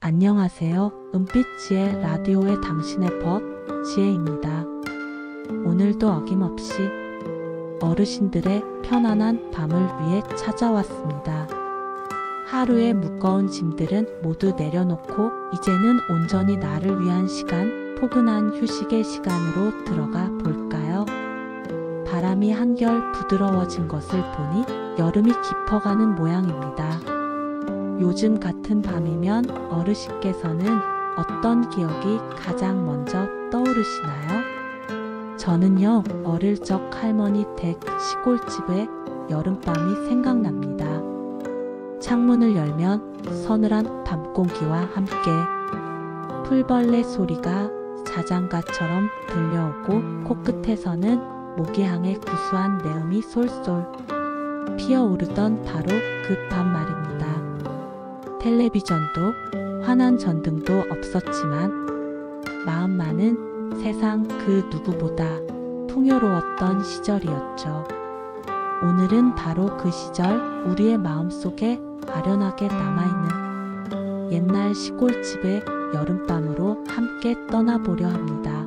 안녕하세요. 은빛지혜 라디오의 당신의 벗, 지혜입니다. 오늘도 어김없이 어르신들의 편안한 밤을 위해 찾아왔습니다. 하루의 무거운 짐들은 모두 내려놓고 이제는 온전히 나를 위한 시간, 포근한 휴식의 시간으로 들어가 볼까요? 바람이 한결 부드러워진 것을 보니 여름이 깊어가는 모양입니다. 요즘 같은 밤이면 어르신께서는 어떤 기억이 가장 먼저 떠오르시나요? 저는요, 어릴 적 할머니 댁 시골집의 여름밤이 생각납니다. 창문을 열면 서늘한 밤 공기와 함께 풀벌레 소리가 자장가처럼 들려오고 코끝에서는 모기향의 구수한 내음이 솔솔 피어오르던 바로 그 밤 말입니다. 텔레비전도 환한 전등도 없었지만 마음만은 세상 그 누구보다 풍요로웠던 시절이었죠. 오늘은 바로 그 시절 우리의 마음속에 아련하게 남아있는 옛날 시골집의 여름밤으로 함께 떠나보려 합니다.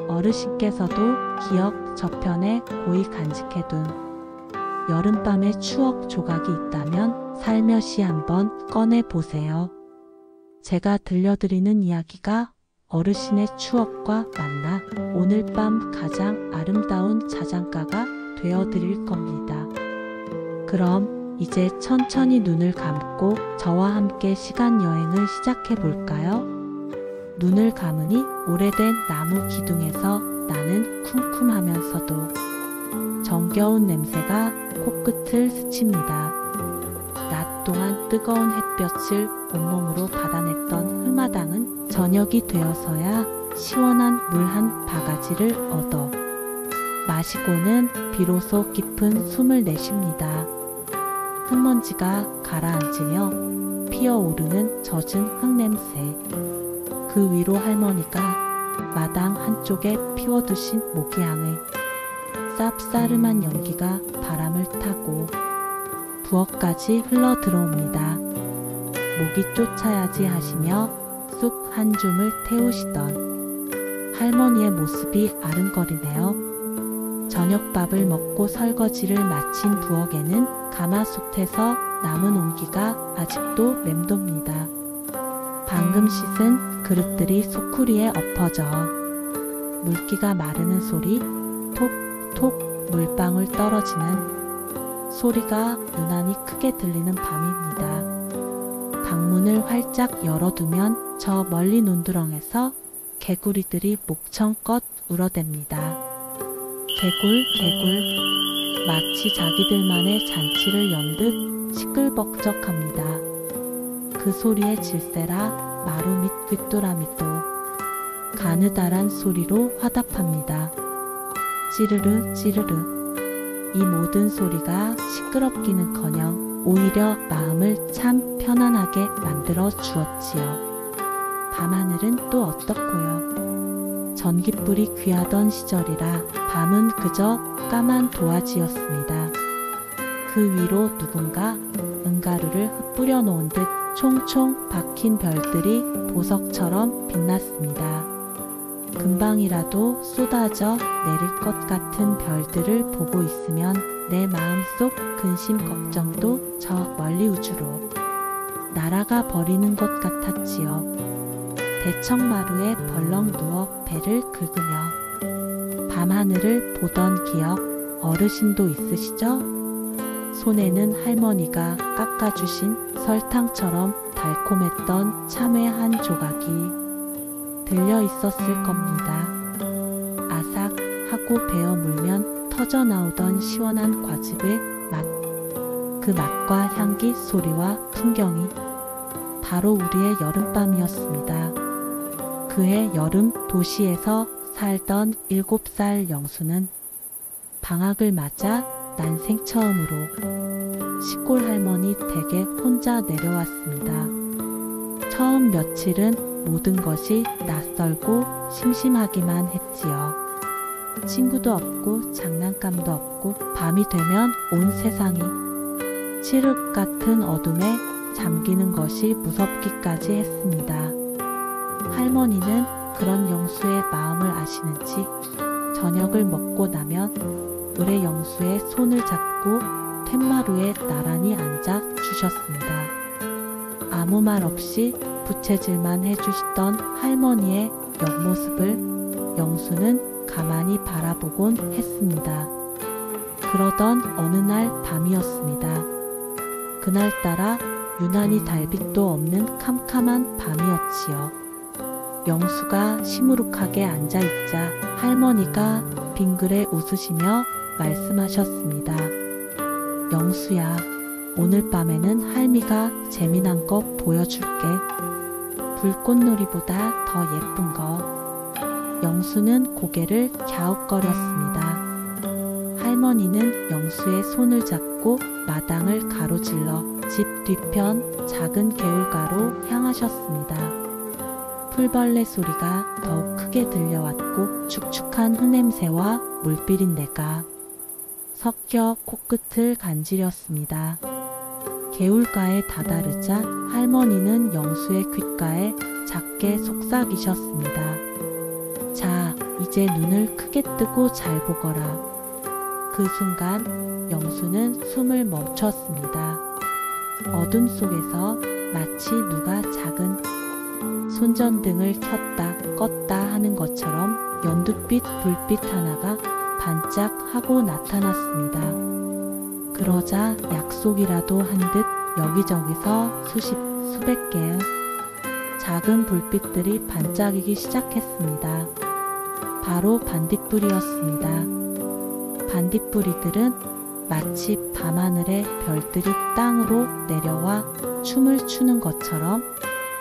어르신께서도 기억 저편에 고이 간직해둔 여름밤의 추억 조각이 있다면 살며시 한번 꺼내보세요. 제가 들려드리는 이야기가 어르신의 추억과 만나 오늘 밤 가장 아름다운 자장가가 되어드릴 겁니다. 그럼 이제 천천히 눈을 감고 저와 함께 시간 여행을 시작해 볼까요? 눈을 감으니 오래된 나무 기둥에서 나는 쿰쿰하면서도 정겨운 냄새가 코끝을 스칩니다. 낮 동안 뜨거운 햇볕을 온몸으로 받아냈던 흑마당은 저녁이 되어서야 시원한 물 한 바가지를 얻어 마시고는 비로소 깊은 숨을 내쉽니다. 흙먼지가 가라앉으며 피어오르는 젖은 흙냄새. 그 위로 할머니가 마당 한쪽에 피워두신 모기향의 쌉싸름한 연기가 바람을 타고 부엌까지 흘러 들어옵니다. 모기 쫓아야지 하시며 쑥 한 줌을 태우시던 할머니의 모습이 아른거리네요. 저녁밥을 먹고 설거지를 마친 부엌에는 가마솥에서 남은 온기가 아직도 맴돕니다. 방금 씻은 그릇들이 소쿠리에 엎어져 물기가 마르는 소리, 톡톡 물방울 떨어지는 소리가 유난히 크게 들리는 밤입니다. 방문을 활짝 열어두면 저 멀리 논두렁에서 개구리들이 목청껏 울어댑니다. 개굴 개굴 마치 자기들만의 잔치를 연 듯 시끌벅적합니다. 그 소리의 질세라 마루 및 귀뚜라미도 가느다란 소리로 화답합니다. 찌르르 찌르르. 이 모든 소리가 시끄럽기는커녕 오히려 마음을 참 편안하게 만들어 주었지요. 밤하늘은 또 어떻고요. 전깃불이 귀하던 시절이라 밤은 그저 까만 도화지였습니다. 그 위로 누군가 은가루를 흩뿌려 놓은 듯 총총 박힌 별들이 보석처럼 빛났습니다. 금방이라도 쏟아져 내릴 것 같은 별들을 보고 있으면 내 마음속 근심 걱정도 저 멀리 우주로 날아가 버리는 것 같았지요. 대청마루에 벌렁 누워 배를 긁으며 밤하늘을 보던 기억 어르신도 있으시죠? 손에는 할머니가 깎아주신 설탕처럼 달콤했던 참외 한 조각이 들려 있었을 겁니다. 아삭하고 베어 물면 터져 나오던 시원한 과즙의 맛. 그 맛과 향기, 소리와 풍경이 바로 우리의 여름밤이었습니다. 그해 여름 도시에서 살던 7살 영수는 방학을 맞아 난생 처음으로 시골 할머니 댁에 혼자 내려왔습니다. 처음 며칠은 모든 것이 낯설고 심심하기만 했지요. 친구도 없고 장난감도 없고 밤이 되면 온 세상이 칠흑 같은 어둠에 잠기는 것이 무섭기까지 했습니다. 할머니는 그런 영수의 마음을 아시는지 저녁을 먹고 나면 을의 영수의 손을 잡고 툇마루에 나란히 앉아 주셨습니다. 아무 말 없이 부채질만 해주시던 할머니의 옆모습을 영수는 가만히 바라보곤 했습니다. 그러던 어느 날 밤이었습니다. 그날따라 유난히 달빛도 없는 캄캄한 밤이었지요. 영수가 시무룩하게 앉아있자 할머니가 빙그레 웃으시며 말씀하셨습니다. 영수야, 오늘 밤에는 할미가 재미난 거 보여줄게. 불꽃놀이보다 더 예쁜 거. 영수는 고개를 갸웃거렸습니다. 할머니는 영수의 손을 잡고 마당을 가로질러 집 뒤편 작은 개울가로 향하셨습니다. 풀벌레 소리가 더욱 크게 들려왔고 축축한 흙냄새와 물비린내가 섞여 코끝을 간지렸습니다. 개울가에 다다르자 할머니는 영수의 귓가에 작게 속삭이셨습니다. 자, 이제 눈을 크게 뜨고 잘 보거라. 그 순간 영수는 숨을 멈췄습니다. 어둠 속에서 마치 누가 작은 손전등을 켰다 껐다 하는 것처럼 연두빛 불빛 하나가 반짝하고 나타났습니다. 그러자 약속이라도 한 듯 여기저기서 수백 개의 작은 불빛들이 반짝이기 시작했습니다. 바로 반딧불이었습니다. 반딧불이들은 마치 밤하늘의 별들이 땅으로 내려와 춤을 추는 것처럼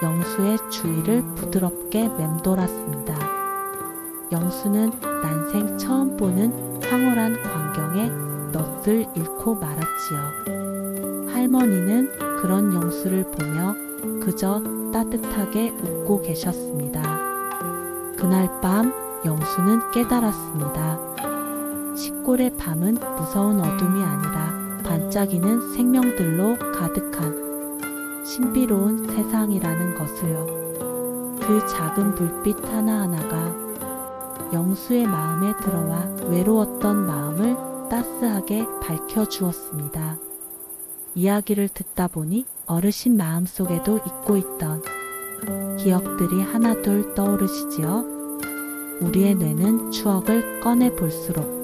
영수의 주위를 부드럽게 맴돌았습니다. 영수는 난생 처음 보는 황홀한 광경에 넋을 잃고 말았지요. 할머니는 그런 영수를 보며 그저 따뜻하게 웃고 계셨습니다. 그날 밤 영수는 깨달았습니다. 시골의 밤은 무서운 어둠이 아니라 반짝이는 생명들로 가득한 신비로운 세상이라는 것을요. 그 작은 불빛 하나하나가 영수의 마음에 들어와 외로웠던 마음을 따스하게 밝혀주었습니다. 이야기를 듣다 보니 어르신 마음속에도 잊고 있던 기억들이 하나둘 떠오르시지요. 우리의 뇌는 추억을 꺼내 볼수록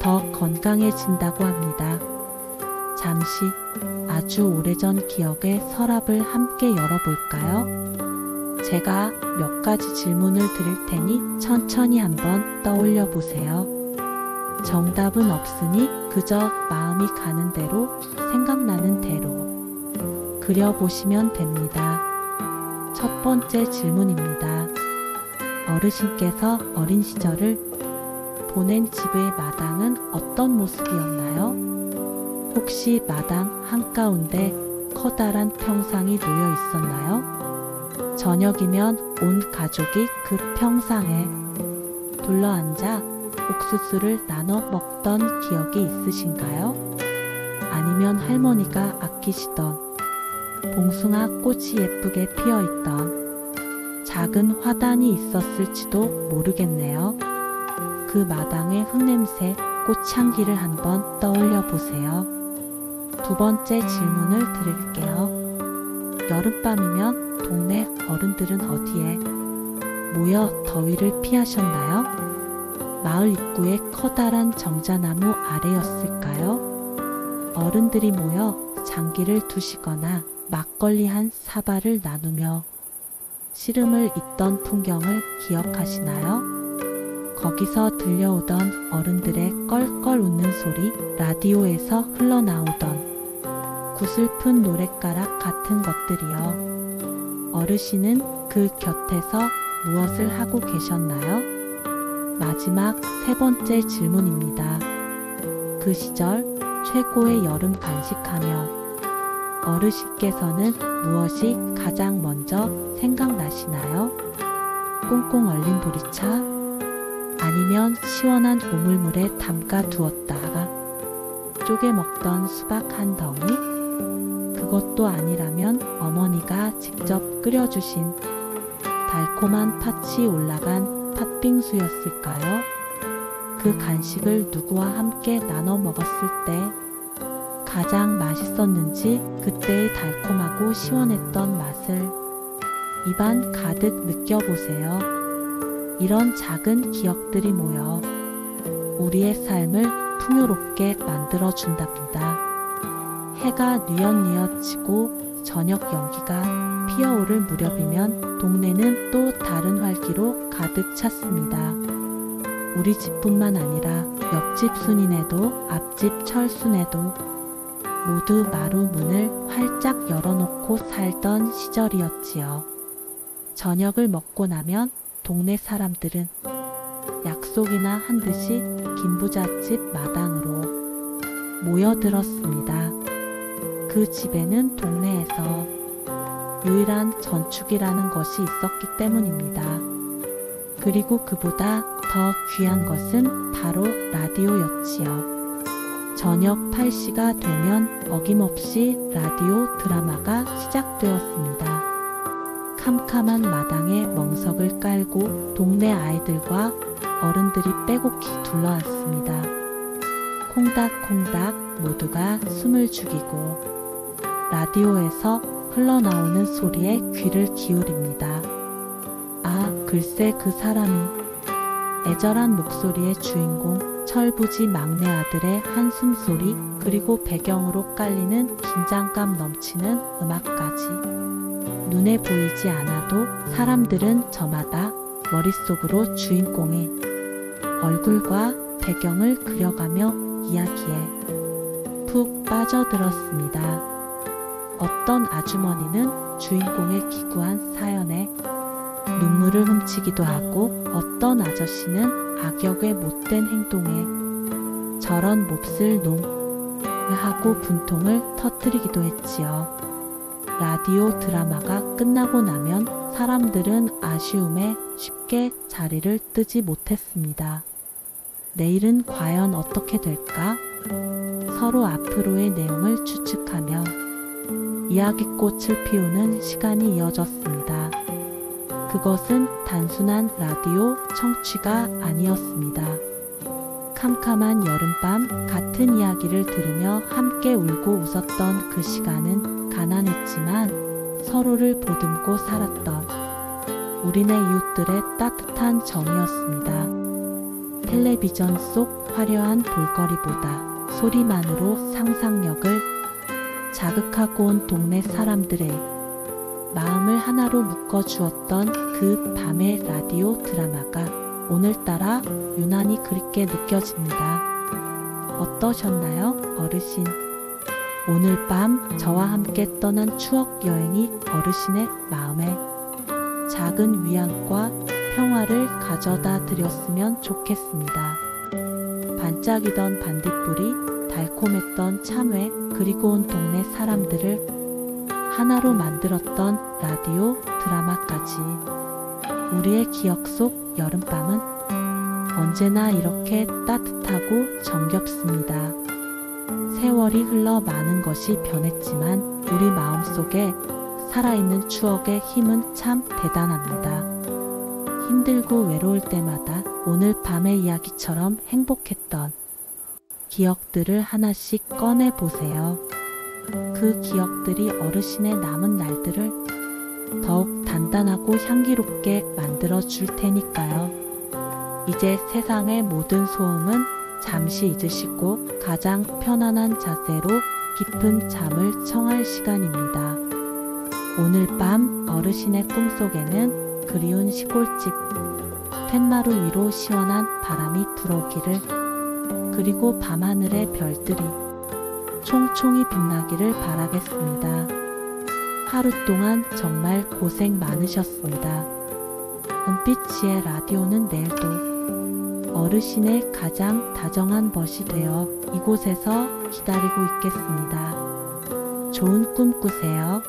더 건강해진다고 합니다. 잠시 아주 오래전 기억의 서랍을 함께 열어볼까요? 제가 몇 가지 질문을 드릴 테니 천천히 한번 떠올려 보세요. 정답은 없으니 그저 마음이 가는 대로 생각나는 대로 그려보시면 됩니다. 첫 번째 질문입니다. 어르신께서 어린 시절을 보낸 집의 마당은 어떤 모습이었나요? 혹시 마당 한가운데 커다란 평상이 놓여 있었나요? 저녁이면 온 가족이 그 평상에 둘러앉아 옥수수를 나눠 먹던 기억이 있으신가요? 아니면 할머니가 아끼시던 봉숭아 꽃이 예쁘게 피어있던 작은 화단이 있었을지도 모르겠네요. 그 마당의 흙냄새, 꽃향기를 한번 떠올려 보세요. 두 번째 질문을 드릴게요. 여름밤이면 동네 어른들은 어디에 모여 더위를 피하셨나요? 마을 입구의 커다란 정자나무 아래였을까요? 어른들이 모여 장기를 두시거나 막걸리 한 사발을 나누며 시름을 잇던 풍경을 기억하시나요? 거기서 들려오던 어른들의 껄껄 웃는 소리, 라디오에서 흘러나오던 구슬픈 노랫가락 같은 것들이요. 어르신은 그 곁에서 무엇을 하고 계셨나요? 마지막 세 번째 질문입니다. 그 시절 최고의 여름 간식하면 어르신께서는 무엇이 가장 먼저 생각나시나요? 꽁꽁 얼린 보리차? 아니면 시원한 우물물에 담가 두었다가 쪼개 먹던 수박 한 덩이? 그것도 아니라면 어머니가 직접 끓여주신 달콤한 팥이 올라간 팥빙수였을까요? 그 간식을 누구와 함께 나눠 먹었을 때 가장 맛있었는지 그때의 달콤하고 시원했던 맛을 입안 가득 느껴보세요. 이런 작은 기억들이 모여 우리의 삶을 풍요롭게 만들어준답니다. 해가 뉘엿뉘엿 지고 저녁 연기가 피어오를 무렵이면 동네는 또 다른 활기로 가득 찼습니다. 우리 집뿐만 아니라 옆집 순이네도 앞집 철순에도 모두 마루 문을 활짝 열어놓고 살던 시절이었지요. 저녁을 먹고 나면 동네 사람들은 약속이나 한 듯이 김부잣집 마당으로 모여들었습니다. 그 집에는 동네에서 유일한 전축이라는 것이 있었기 때문입니다. 그리고 그보다 더 귀한 것은 바로 라디오였지요. 저녁 8시가 되면 어김없이 라디오 드라마가 시작되었습니다. 캄캄한 마당에 멍석을 깔고 동네 아이들과 어른들이 빼곡히 둘러앉습니다. 콩닥콩닥 모두가 숨을 죽이고 라디오에서 흘러나오는 소리에 귀를 기울입니다. 아, 글쎄 그 사람이 애절한 목소리의 주인공 철부지 막내 아들의 한숨소리 그리고 배경으로 깔리는 긴장감 넘치는 음악까지 눈에 보이지 않아도 사람들은 저마다 머릿속으로 주인공의 얼굴과 배경을 그려가며 이야기에 푹 빠져들었습니다. 어떤 아주머니는 주인공의 기구한 사연에 눈물을 훔치기도 하고 어떤 아저씨는 악역의 못된 행동에 저런 몹쓸 놈 하고 분통을 터뜨리기도 했지요. 라디오 드라마가 끝나고 나면 사람들은 아쉬움에 쉽게 자리를 뜨지 못했습니다. 내일은 과연 어떻게 될까? 서로 앞으로의 내용을 추측하며 이야기꽃을 피우는 시간이 이어졌습니다. 그것은 단순한 라디오 청취가 아니었습니다. 캄캄한 여름밤 같은 이야기를 들으며 함께 울고 웃었던 그 시간은 가난했지만 서로를 보듬고 살았던 우리네 이웃들의 따뜻한 정이었습니다. 텔레비전 속 화려한 볼거리보다 소리만으로 상상력을 자극하고 온 동네 사람들의 마음을 하나로 묶어주었던 그 밤의 라디오 드라마가 오늘따라 유난히 그립게 느껴집니다. 어떠셨나요, 어르신? 오늘 밤 저와 함께 떠난 추억 여행이 어르신의 마음에 작은 위안과 평화를 가져다 드렸으면 좋겠습니다. 반짝이던 반딧불이, 달콤했던 참외, 그리고 온 동네 사람들을 하나로 만들었던 라디오 드라마까지 우리의 기억 속 여름밤은 언제나 이렇게 따뜻하고 정겹습니다. 세월이 흘러 많은 것이 변했지만 우리 마음속에 살아있는 추억의 힘은 참 대단합니다. 힘들고 외로울 때마다 오늘 밤의 이야기처럼 행복했던 기억들을 하나씩 꺼내보세요. 그 기억들이 어르신의 남은 날들을 더욱 단단하고 향기롭게 만들어 줄 테니까요. 이제 세상의 모든 소음은 잠시 잊으시고 가장 편안한 자세로 깊은 잠을 청할 시간입니다. 오늘 밤 어르신의 꿈속에는 그리운 시골집, 툇마루 위로 시원한 바람이 불어오기를, 그리고 밤하늘의 별들이 총총히 빛나기를 바라겠습니다. 하루 동안 정말 고생 많으셨습니다. 은빛지의 라디오는 내일도 어르신의 가장 다정한 벗이 되어 이곳에서 기다리고 있겠습니다. 좋은 꿈 꾸세요.